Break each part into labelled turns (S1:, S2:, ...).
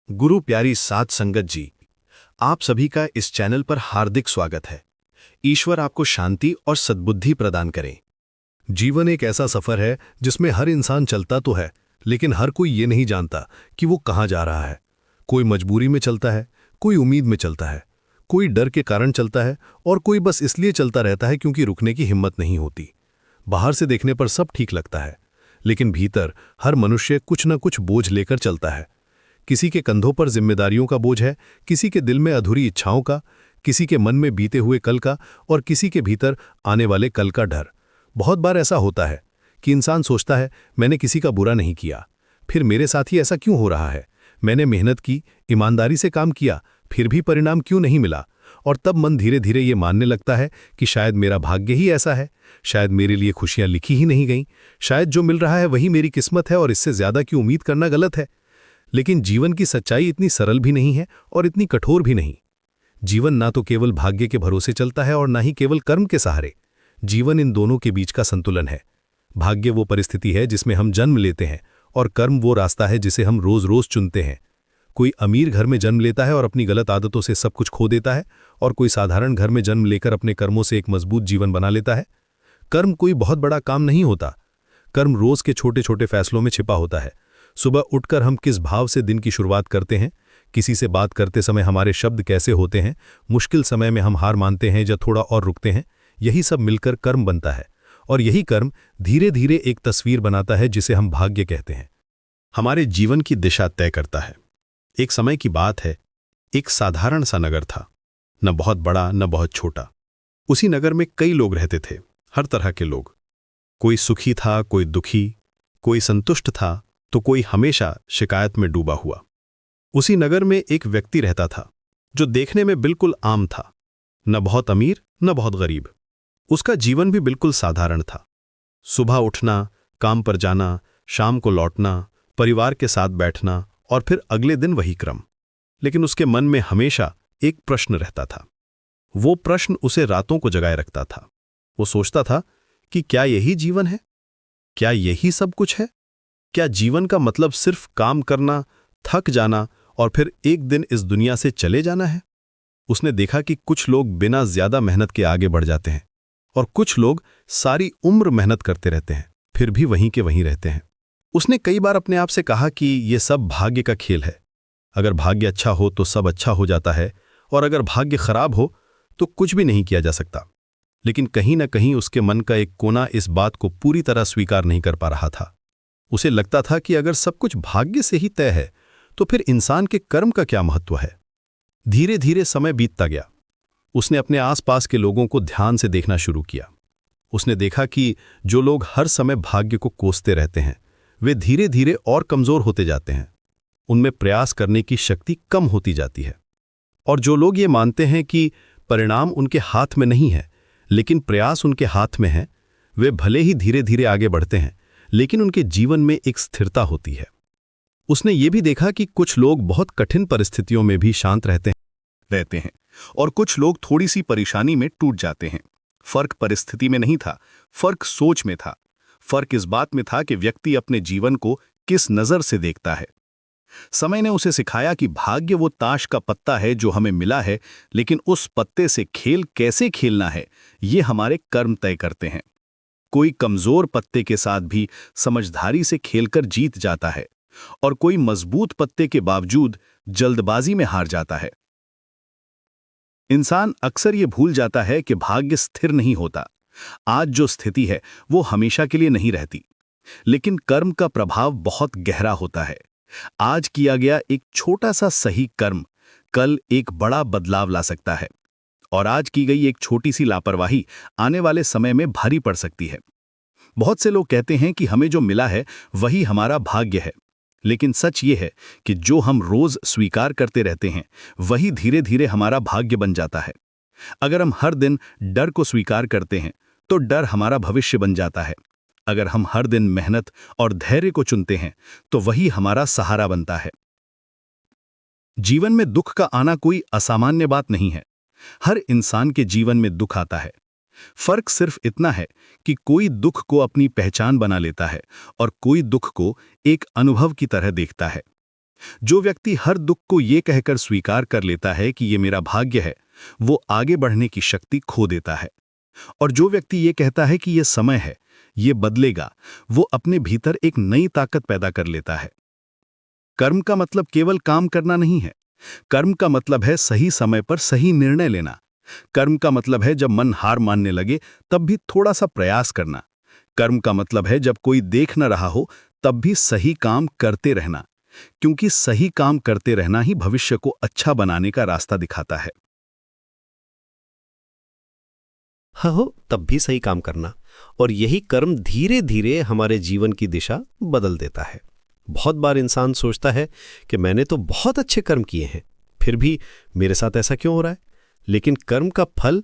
S1: गुरु प्यारी साध संगत जी, आप सभी का इस चैनल पर हार्दिक स्वागत है। ईश्वर आपको शांति और सद्बुद्धि प्रदान करें। जीवन एक ऐसा सफर है जिसमें हर इंसान चलता तो है, लेकिन हर कोई ये नहीं जानता कि वो कहाँ जा रहा है। कोई मजबूरी में चलता है, कोई उम्मीद में चलता है, कोई डर के कारण चलता है और कोई बस इसलिए चलता रहता है क्योंकि रुकने की हिम्मत नहीं होती। बाहर से देखने पर सब ठीक लगता है, लेकिन भीतर हर मनुष्य कुछ न कुछ बोझ लेकर चलता है। किसी के कंधों पर जिम्मेदारियों का बोझ है, किसी के दिल में अधूरी इच्छाओं का, किसी के मन में बीते हुए कल का और किसी के भीतर आने वाले कल का डर। बहुत बार ऐसा होता है कि इंसान सोचता है, मैंने किसी का बुरा नहीं किया, फिर मेरे साथ ही ऐसा क्यों हो रहा है। मैंने मेहनत की, ईमानदारी से काम किया, फिर भी परिणाम क्यों नहीं मिला। और तब मन धीरे धीरे ये मानने लगता है कि शायद मेरा भाग्य ही ऐसा है, शायद मेरे लिए खुशियां लिखी ही नहीं गईं, शायद जो मिल रहा है वही मेरी किस्मत है और इससे ज्यादा की उम्मीद करना गलत है। लेकिन जीवन की सच्चाई इतनी सरल भी नहीं है और इतनी कठोर भी नहीं। जीवन ना तो केवल भाग्य के भरोसे चलता है और ना ही केवल कर्म के सहारे। जीवन इन दोनों के बीच का संतुलन है। भाग्य वो परिस्थिति है जिसमें हम जन्म लेते हैं और कर्म वो रास्ता है जिसे हम रोज रोज चुनते हैं। कोई अमीर घर में जन्म लेता है और अपनी गलत आदतों से सब कुछ खो देता है, और कोई साधारण घर में जन्म लेकर अपने कर्मों से एक मजबूत जीवन बना लेता है। कर्म कोई बहुत बड़ा काम नहीं होता। कर्म रोज के छोटे छोटे फैसलों में छिपा होता है। सुबह उठकर हम किस भाव से दिन की शुरुआत करते हैं, किसी से बात करते समय हमारे शब्द कैसे होते हैं, मुश्किल समय में हम हार मानते हैं या थोड़ा और रुकते हैं, यही सब मिलकर कर्म बनता है। और यही कर्म धीरे धीरे एक तस्वीर बनाता है जिसे हम भाग्य कहते हैं। हमारे जीवन की दिशा तय करता है। एक समय की बात है, एक साधारण सा नगर था, न बहुत बड़ा न बहुत छोटा। उसी नगर में कई लोग रहते थे, हर तरह के लोग। कोई सुखी था, कोई दुखी, कोई संतुष्ट था तो कोई हमेशा शिकायत में डूबा हुआ। उसी नगर में एक व्यक्ति रहता था जो देखने में बिल्कुल आम था, न बहुत अमीर न बहुत गरीब। उसका जीवन भी बिल्कुल साधारण था। सुबह उठना, काम पर जाना, शाम को लौटना, परिवार के साथ बैठना और फिर अगले दिन वही क्रम। लेकिन उसके मन में हमेशा एक प्रश्न रहता था। वो प्रश्न उसे रातों को जगाए रखता था। वो सोचता था कि क्या यही जीवन है? क्या यही सब कुछ है? क्या जीवन का मतलब सिर्फ काम करना, थक जाना और फिर एक दिन इस दुनिया से चले जाना है? उसने देखा कि कुछ लोग बिना ज्यादा मेहनत के आगे बढ़ जाते हैं और कुछ लोग सारी उम्र मेहनत करते रहते हैं, फिर भी वहीं के वहीं रहते हैं। उसने कई बार अपने आप से कहा कि यह सब भाग्य का खेल है। अगर भाग्य अच्छा हो तो सब अच्छा हो जाता है, और अगर भाग्य खराब हो तो कुछ भी नहीं किया जा सकता। लेकिन कहीं ना कहीं उसके मन का एक कोना इस बात को पूरी तरह स्वीकार नहीं कर पा रहा था। उसे लगता था कि अगर सब कुछ भाग्य से ही तय है तो फिर इंसान के कर्म का क्या महत्व है। धीरे धीरे समय बीतता गया। उसने अपने आसपास के लोगों को ध्यान से देखना शुरू किया। उसने देखा कि जो लोग हर समय भाग्य को कोसते रहते हैं वे धीरे धीरे और कमजोर होते जाते हैं। उनमें प्रयास करने की शक्ति कम होती जाती है। और जो लोग ये मानते हैं कि परिणाम उनके हाथ में नहीं है लेकिन प्रयास उनके हाथ में है, वे भले ही धीरे धीरे आगे बढ़ते हैं लेकिन उनके जीवन में एक स्थिरता होती है। उसने ये भी देखा कि कुछ लोग बहुत कठिन परिस्थितियों में भी शांत रहते हैं और कुछ लोग थोड़ी सी परेशानी में टूट जाते हैं। फर्क परिस्थिति में नहीं था, फर्क सोच में था। फर्क इस बात में था कि व्यक्ति अपने जीवन को किस नजर से देखता है। समय ने उसे सिखाया कि भाग्य वो ताश का पत्ता है जो हमें मिला है, लेकिन उस पत्ते से खेल कैसे खेलना है ये हमारे कर्म तय करते हैं। कोई कमजोर पत्ते के साथ भी समझदारी से खेलकर जीत जाता है और कोई मजबूत पत्ते के बावजूद जल्दबाजी में हार जाता है। इंसान अक्सर ये भूल जाता है कि भाग्य स्थिर नहीं होता। आज जो स्थिति है वो हमेशा के लिए नहीं रहती, लेकिन कर्म का प्रभाव बहुत गहरा होता है। आज किया गया एक छोटा सा सही कर्म कल एक बड़ा बदलाव ला सकता है, और आज की गई एक छोटी सी लापरवाही आने वाले समय में भारी पड़ सकती है। बहुत से लोग कहते हैं कि हमें जो मिला है वही हमारा भाग्य है, लेकिन सच ये है कि जो हम रोज स्वीकार करते रहते हैं वही धीरे धीरे हमारा भाग्य बन जाता है। अगर हम हर दिन डर को स्वीकार करते हैं तो डर हमारा भविष्य बन जाता है। अगर हम हर दिन मेहनत और धैर्य को चुनते हैं तो वही हमारा सहारा बनता है। जीवन में दुख का आना कोई असामान्य बात नहीं है। हर इंसान के जीवन में दुख आता है। फर्क सिर्फ इतना है कि कोई दुख को अपनी पहचान बना लेता है और कोई दुख को एक अनुभव की तरह देखता है। जो व्यक्ति हर दुख को ये कहकर स्वीकार कर लेता है कि ये मेरा भाग्य है, वो आगे बढ़ने की शक्ति खो देता है। और जो व्यक्ति ये कहता है कि ये समय है, ये बदलेगा, वो अपने भीतर एक नई ताकत पैदा कर लेता है। कर्म का मतलब केवल काम करना नहीं है। कर्म का मतलब है सही समय पर सही निर्णय लेना। कर्म का मतलब है जब मन हार मानने लगे तब भी थोड़ा सा प्रयास करना। कर्म का मतलब है जब कोई देख न रहा हो तब भी सही काम करते रहना, क्योंकि सही काम करते रहना ही भविष्य को अच्छा बनाने का रास्ता दिखाता है।
S2: हाँ हो तब भी सही काम करना, और यही कर्म धीरे धीरे हमारे जीवन की दिशा बदल देता है। बहुत बार इंसान सोचता है कि मैंने तो बहुत अच्छे कर्म किए हैं, फिर भी मेरे साथ ऐसा क्यों हो रहा है। लेकिन कर्म का फल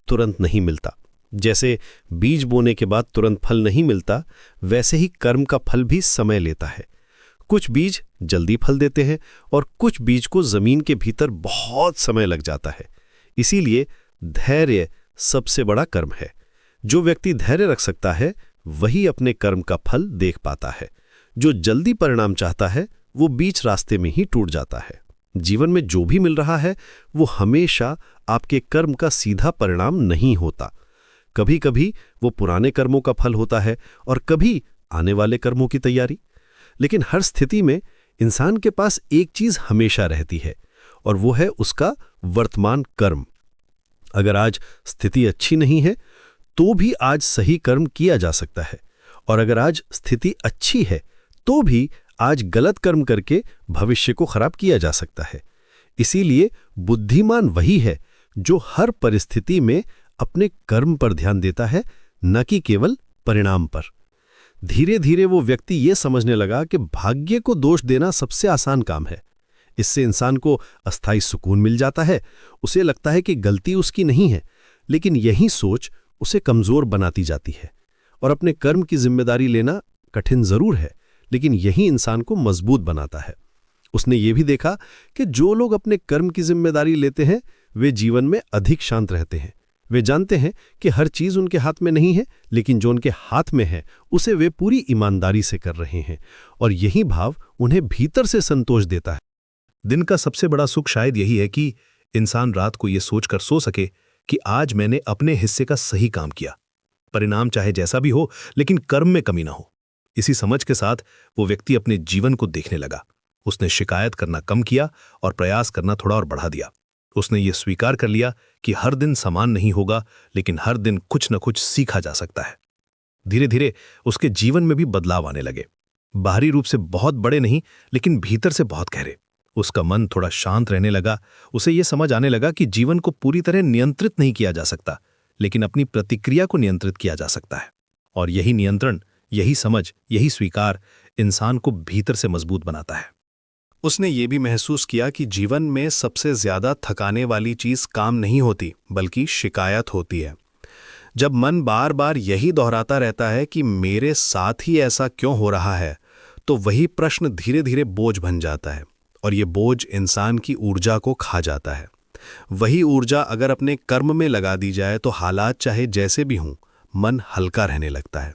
S2: तुरंत नहीं मिलता। जैसे बीज बोने के बाद तुरंत फल नहीं मिलता, वैसे ही कर्म का फल भी समय लेता है। कुछ बीज जल्दी फल देते हैं और कुछ बीज को जमीन के भीतर बहुत समय लग जाता है। इसीलिए धैर्य सबसे बड़ा कर्म है। जो व्यक्ति धैर्य रख सकता है वही अपने कर्म का फल देख पाता है। जो जल्दी परिणाम चाहता है वो बीच रास्ते में ही टूट जाता है। जीवन में जो भी मिल रहा है वो हमेशा आपके कर्म का सीधा परिणाम नहीं होता। कभी कभी वो पुराने कर्मों का फल होता है और कभी आने वाले कर्मों की तैयारी। लेकिन हर स्थिति में इंसान के पास एक चीज हमेशा रहती है, और वो है उसका वर्तमान कर्म। अगर आज स्थिति अच्छी नहीं है तो भी आज सही कर्म किया जा सकता है, और अगर आज स्थिति अच्छी है तो भी आज गलत कर्म करके भविष्य को खराब किया जा सकता है। इसीलिए बुद्धिमान वही है जो हर परिस्थिति में अपने कर्म पर ध्यान देता है, न कि केवल परिणाम पर। धीरे धीरे वो व्यक्ति ये समझने लगा कि भाग्य को दोष देना सबसे आसान काम है। इससे इंसान को अस्थायी सुकून मिल जाता है। उसे लगता है कि गलती उसकी नहीं है, लेकिन यही सोच उसे कमजोर बनाती जाती है। और अपने कर्म की जिम्मेदारी लेना कठिन जरूर है, लेकिन यही इंसान को मजबूत बनाता है। उसने ये भी देखा कि जो लोग अपने कर्म की जिम्मेदारी लेते हैं वे जीवन में अधिक शांत रहते हैं। वे जानते हैं कि हर चीज उनके हाथ में नहीं है, लेकिन जो उनके हाथ में है उसे वे पूरी ईमानदारी से कर रहे हैं, और यही भाव उन्हें भीतर से संतोष देता है।
S1: दिन का सबसे बड़ा सुख शायद यही है कि इंसान रात को यह सोचकर सो सके कि आज मैंने अपने हिस्से का सही काम किया। परिणाम चाहे जैसा भी हो, लेकिन कर्म में कमी ना हो। इसी समझ के साथ वो व्यक्ति अपने जीवन को देखने लगा। उसने शिकायत करना कम किया और प्रयास करना थोड़ा और बढ़ा दिया। उसने ये स्वीकार कर लिया कि हर दिन समान नहीं होगा, लेकिन हर दिन कुछ न कुछ सीखा जा सकता है। धीरे धीरे उसके जीवन में भी बदलाव आने लगे। बाहरी रूप से बहुत बड़े नहीं, लेकिन भीतर से बहुत गहरे। उसका मन थोड़ा शांत रहने लगा। उसे यह समझ आने लगा कि जीवन को पूरी तरह नियंत्रित नहीं किया जा सकता, लेकिन अपनी प्रतिक्रिया को नियंत्रित किया जा सकता है। और यही नियंत्रण, यही समझ, यही स्वीकार इंसान को भीतर से मजबूत बनाता है। उसने ये भी महसूस किया कि जीवन में सबसे ज्यादा थकाने वाली चीज काम नहीं होती, बल्कि शिकायत होती है। जब मन बार बार यही दोहराता रहता है कि मेरे साथ ही ऐसा क्यों हो रहा है, तो वही प्रश्न धीरे धीरे बोझ बन जाता है, और ये बोझ इंसान की ऊर्जा को खा जाता है। वही ऊर्जा अगर अपने कर्म में लगा दी जाए तो हालात चाहे जैसे भी हों, मन हल्का रहने लगता है।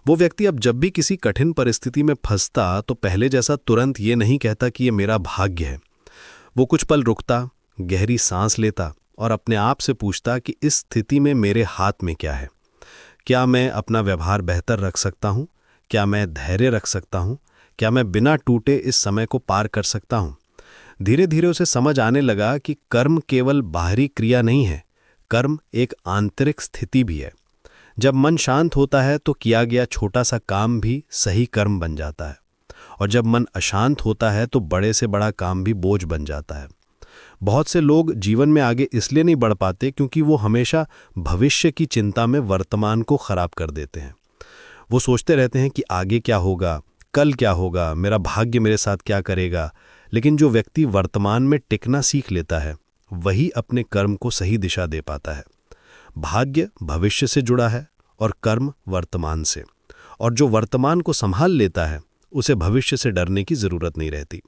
S1: वो व्यक्ति अब जब भी किसी कठिन परिस्थिति में फंसता तो पहले जैसा तुरंत ये नहीं कहता कि ये मेरा भाग्य है। वो कुछ पल रुकता, गहरी सांस लेता और अपने आप से पूछता कि इस स्थिति में मेरे हाथ में क्या है। क्या मैं अपना व्यवहार बेहतर रख सकता हूँ? क्या मैं धैर्य रख सकता हूँ? क्या मैं बिना टूटे इस समय को पार कर सकता हूँ? धीरे धीरे उसे समझ आने लगा कि कर्म केवल बाहरी क्रिया नहीं है, कर्म एक आंतरिक स्थिति भी है। जब मन शांत होता है तो किया गया छोटा सा काम भी सही कर्म बन जाता है, और जब मन अशांत होता है तो बड़े से बड़ा काम भी बोझ बन जाता है। बहुत से लोग जीवन में आगे इसलिए नहीं बढ़ पाते क्योंकि वो हमेशा भविष्य की चिंता में वर्तमान को खराब कर देते हैं। वो सोचते रहते हैं कि आगे क्या होगा, कल क्या होगा, मेरा भाग्य मेरे साथ क्या करेगा। लेकिन जो व्यक्ति वर्तमान में टिकना सीख लेता है वही अपने कर्म को सही दिशा दे पाता है। भाग्य भविष्य से जुड़ा है और कर्म वर्तमान से, और जो वर्तमान को संभाल लेता है उसे भविष्य से डरने की जरूरत नहीं रहती।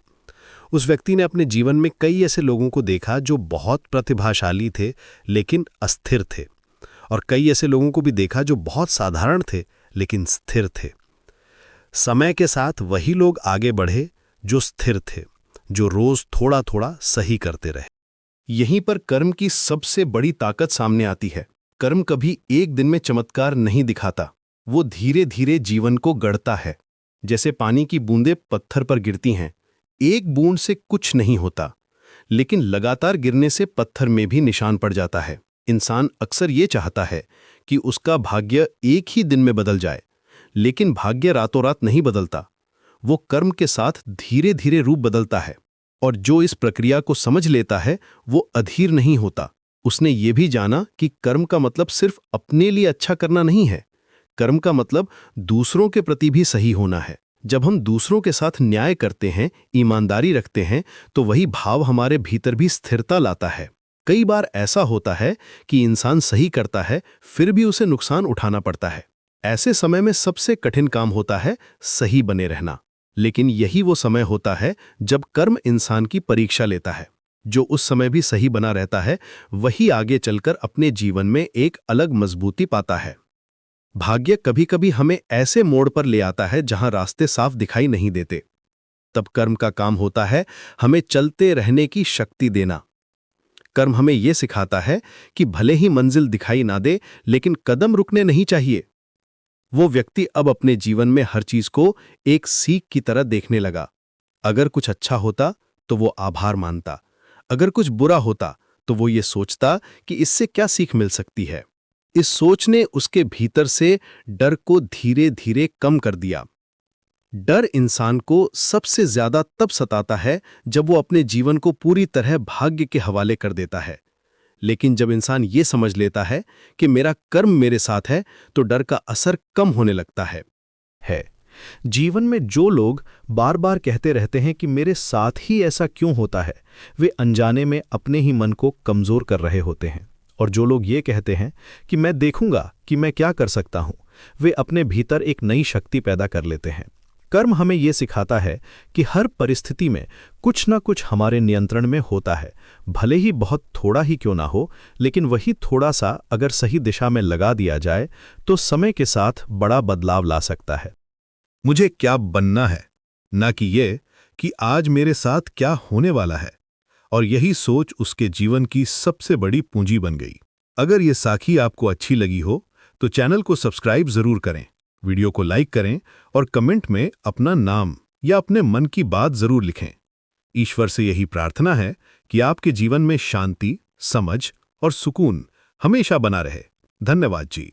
S1: उस व्यक्ति ने अपने जीवन में कई ऐसे लोगों को देखा जो बहुत प्रतिभाशाली थे लेकिन अस्थिर थे, और कई ऐसे लोगों को भी देखा जो बहुत साधारण थे लेकिन स्थिर थे। समय के साथ वही लोग आगे बढ़े जो स्थिर थे, जो रोज थोड़ा थोड़ा सही करते रहे। यहीं पर कर्म की सबसे बड़ी ताकत सामने आती है। कर्म कभी एक दिन में चमत्कार नहीं दिखाता, वो धीरे धीरे जीवन को गढ़ता है। जैसे पानी की बूंदें पत्थर पर गिरती हैं, एक बूंद से कुछ नहीं होता, लेकिन लगातार गिरने से पत्थर में भी निशान पड़ जाता है। इंसान अक्सर ये चाहता है कि उसका भाग्य एक ही दिन में बदल जाए, लेकिन भाग्य रातों रात नहीं बदलता। वो कर्म के साथ धीरे धीरे रूप बदलता है, और जो इस प्रक्रिया को समझ लेता है वो अधीर नहीं होता। उसने ये भी जाना कि कर्म का मतलब सिर्फ अपने लिए अच्छा करना नहीं है, कर्म का मतलब दूसरों के प्रति भी सही होना है। जब हम दूसरों के साथ न्याय करते हैं, ईमानदारी रखते हैं, तो वही भाव हमारे भीतर भी स्थिरता लाता है। कई बार ऐसा होता है कि इंसान सही करता है, फिर भी उसे नुकसान उठाना पड़ता है। ऐसे समय में सबसे कठिन काम होता है सही बने रहना। लेकिन यही वो समय होता है जब कर्म इंसान की परीक्षा लेता है। जो उस समय भी सही बना रहता है, वही आगे चलकर अपने जीवन में एक अलग मजबूती पाता है। भाग्य कभी कभी हमें ऐसे मोड़ पर ले आता है जहां रास्ते साफ दिखाई नहीं देते। तब कर्म का काम होता है हमें चलते रहने की शक्ति देना। कर्म हमें यह सिखाता है कि भले ही मंजिल दिखाई ना दे, लेकिन कदम रुकने नहीं चाहिए। वो व्यक्ति अब अपने जीवन में हर चीज को एक सीख की तरह देखने लगा। अगर कुछ अच्छा होता तो वो आभार मानता, अगर कुछ बुरा होता तो वो ये सोचता कि इससे क्या सीख मिल सकती है। इस सोच ने उसके भीतर से डर को धीरे धीरे कम कर दिया। डर इंसान को सबसे ज्यादा तब सताता है जब वो अपने जीवन को पूरी तरह भाग्य के हवाले कर देता है। लेकिन जब इंसान ये समझ लेता है कि मेरा कर्म मेरे साथ है, तो डर का असर कम होने लगता है।
S2: जीवन में जो लोग बार बार कहते रहते हैं कि मेरे साथ ही ऐसा क्यों होता है, वे अनजाने में अपने ही मन को कमजोर कर रहे होते हैं। और जो लोग ये कहते हैं कि मैं देखूंगा कि मैं क्या कर सकता हूं, वे अपने भीतर एक नई शक्ति पैदा कर लेते हैं। कर्म हमें यह सिखाता है कि हर परिस्थिति में कुछ न कुछ हमारे नियंत्रण में होता है, भले ही बहुत थोड़ा ही क्यों ना हो, लेकिन वही थोड़ा सा अगर सही दिशा में लगा दिया जाए तो समय के साथ बड़ा बदलाव ला सकता है।
S1: मुझे क्या बनना है, ना कि ये कि आज मेरे साथ क्या होने वाला है। और यही सोच उसके जीवन की सबसे बड़ी पूंजी बन गई। अगर ये साखी आपको अच्छी लगी हो तो चैनल को सब्सक्राइब जरूर करें, वीडियो को लाइक करें और कमेंट में अपना नाम या अपने मन की बात जरूर लिखें। ईश्वर से यही प्रार्थना है कि आपके जीवन में शांति, समझ और सुकून हमेशा बना रहे। धन्यवाद जी।